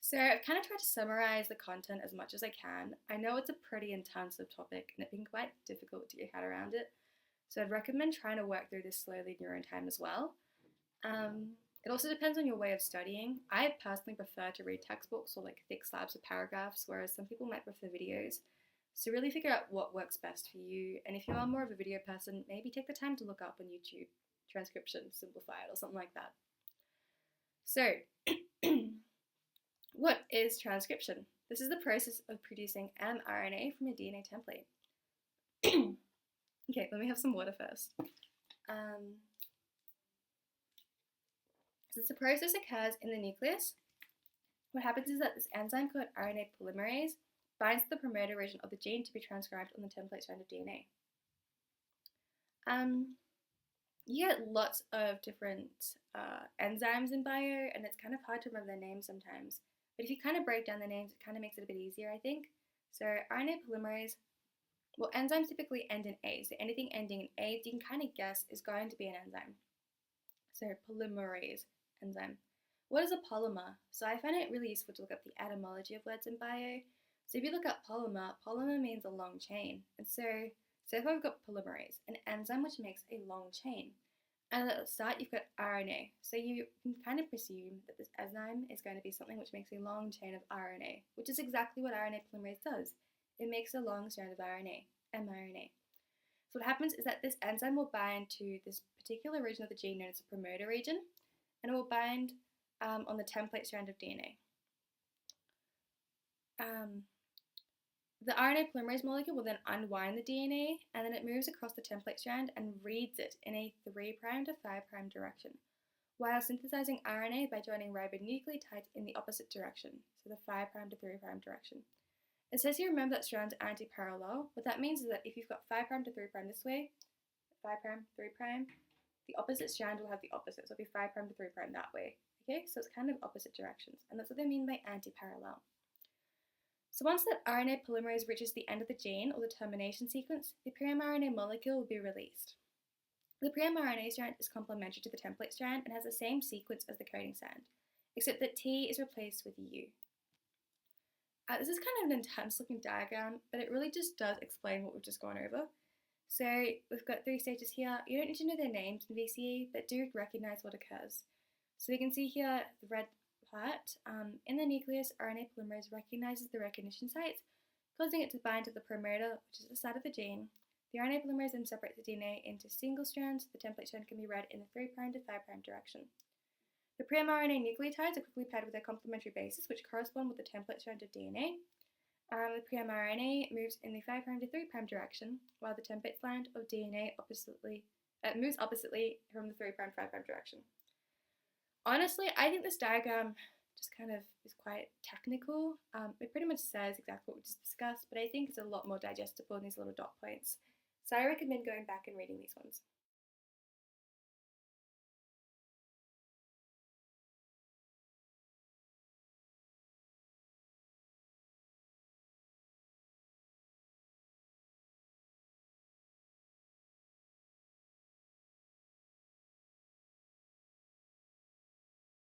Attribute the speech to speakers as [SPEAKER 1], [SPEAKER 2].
[SPEAKER 1] So I've kind of tried to summarize the content as much as I can. I know it's a pretty intensive topic and it can be quite difficult to get your head around it. So I'd recommend trying to work through this slowly in your own time as well. It also depends on your way of studying. I personally prefer to read textbooks or like thick slabs of paragraphs, whereas some people might prefer videos. So really figure out what works best for you. And if you are more of a video person, maybe take the time to look up on YouTube transcription, simplified, or something like that. So what is transcription? This is the process of producing mRNA from a DNA template. Okay, let me have some water first. Since the process occurs in the nucleus, what happens is that this enzyme called RNA polymerase binds to the promoter region of the gene to be transcribed on the template strand of DNA. You get lots of different enzymes in bio, and it's kind of hard to remember their names sometimes. But if you kind of break down the names, it kind of makes it a bit easier, I think. So RNA polymerase, well, enzymes typically end in A. So anything ending in A, you can kind of guess is going to be an enzyme. So polymerase enzyme. What is a polymer? So I find it really useful to look up the etymology of words in bio. So if you look up polymer, polymer means a long chain. And so if I've got polymerase, an enzyme which makes a long chain. And at the start, you've got RNA. So you can kind of presume that this enzyme is going to be something which makes a long chain of RNA, which is exactly what RNA polymerase does. It makes a long strand of RNA, mRNA. So what happens is that this enzyme will bind to this particular region of the gene known as the promoter region, and it will bind on the template strand of DNA. The RNA polymerase molecule will then unwind the DNA, and then it moves across the template strand and reads it in a 3' to 5' direction, while synthesizing RNA by joining ribonucleotides in the opposite direction, so the 5' to 3' direction. It says here, remember that strands are anti-parallel. What that means is that if you've got 5' to 3' this way, 5', 3', the opposite strand will have the opposite, so it'll be 5' to 3' that way. Okay, so it's kind of opposite directions, and that's what they mean by anti-parallel. So once that RNA polymerase reaches the end of the gene, or the termination sequence, the pre-mRNA molecule will be released. The pre-mRNA strand is complementary to the template strand and has the same sequence as the coding strand, except that T is replaced with U. This is kind of an intense looking diagram, but it really just does explain what we've just gone over. So we've got 3 stages here. You don't need to know their names in VCE, but do recognize what occurs. So we can see here the red part. In the nucleus, RNA polymerase recognizes the recognition sites, causing it to bind to the promoter, which is the side of the gene. The RNA polymerase then separates the DNA into single strands. The template strand can be read in the 3' to 5' direction. The pre-mRNA nucleotides are quickly paired with their complementary bases, which correspond with the template strand of DNA. The pre-mRNA moves in the 5' to 3' direction, while the template strand of DNA moves oppositely from the 3' to 5' direction. Honestly, I think this diagram just kind of is quite technical. It pretty much says exactly what we just discussed, but I think it's a lot more digestible in these little dot points. So I recommend going back and reading these ones.